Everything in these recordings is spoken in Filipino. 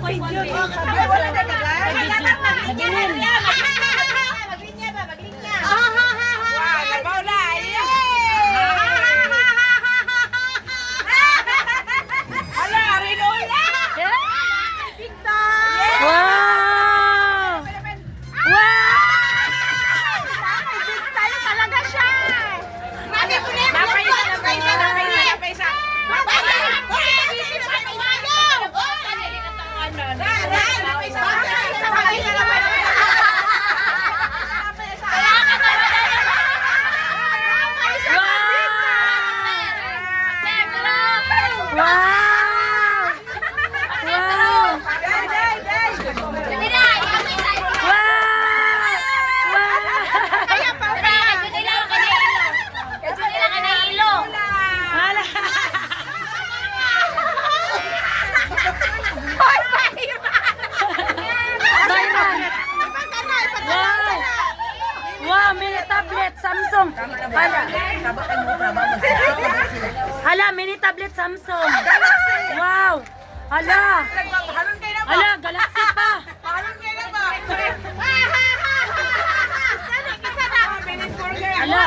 Maglinya ba? Maglinya. Labaw na. Hala, Rinola. Wow! Wow! Tayo talaga siya. Wow! Wow! Wow, mini tablet Samsung. Hala, mini tablet Samsung. Wow. Hala. Hala, Galaxy pa. Hala.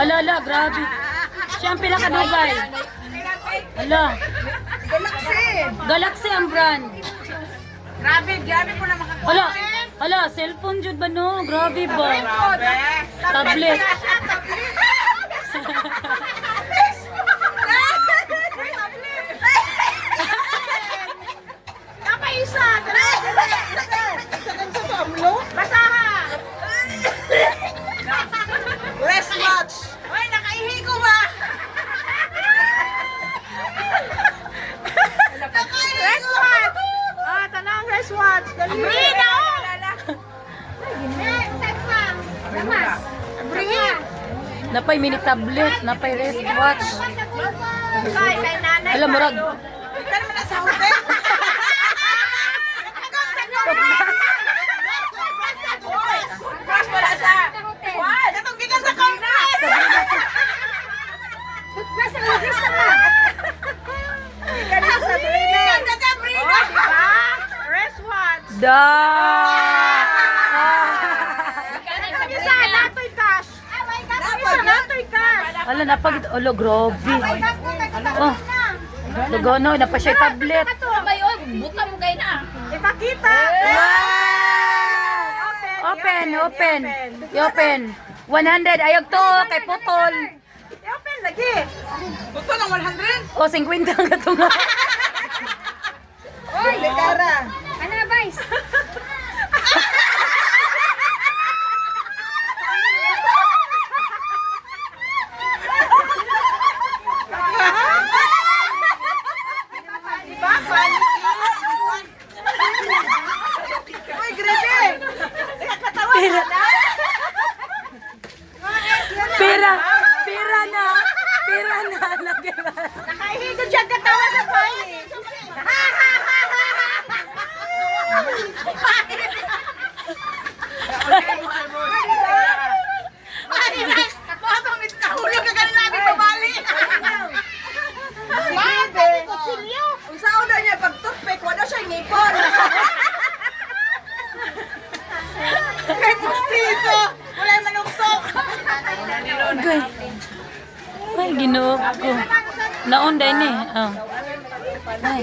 Hala, grabe. Siya ang pinakadugay. Hala. Galaxy ang brand. Grabe po na makakuha. Hala, hala, cellphone jud ba no? Grabe ba? Tablet. Wristwatch. Uy, nakaihi ko ba? Wristwatch. Tanang wristwatch. Brino! Bring it. Napay mini tablet, napay wristwatch. Alam mo rag. Ikaw naman nasa hotel. Crush mo na sa... What? Katong gikan sa congress. Gikan na sa Brino. Gikan na sa Brino. Wristwatch. Da. Ala napag olo grabe. Oh. Lugono na pa siya tablet. Buka mo kayo na. Ipakita. Open. Open. 100 ayog to kay putol. I-open lagi. Buto ng 100. O 50 ang katunga. Oy, Lekara. Ano na, Vice? Uy, grabe. Katawa Pera. na. Pera na. Lagi ba? Nakahigo siya katawa sa pali. Mahulog ka ganun namin pabali. Kung sa una niya pag-toothpick, wala siya ngipon. Kay pustiso, wala yung manuktok. Okay. Ay, ginoo ko. Naon day ni. Oh. Ay.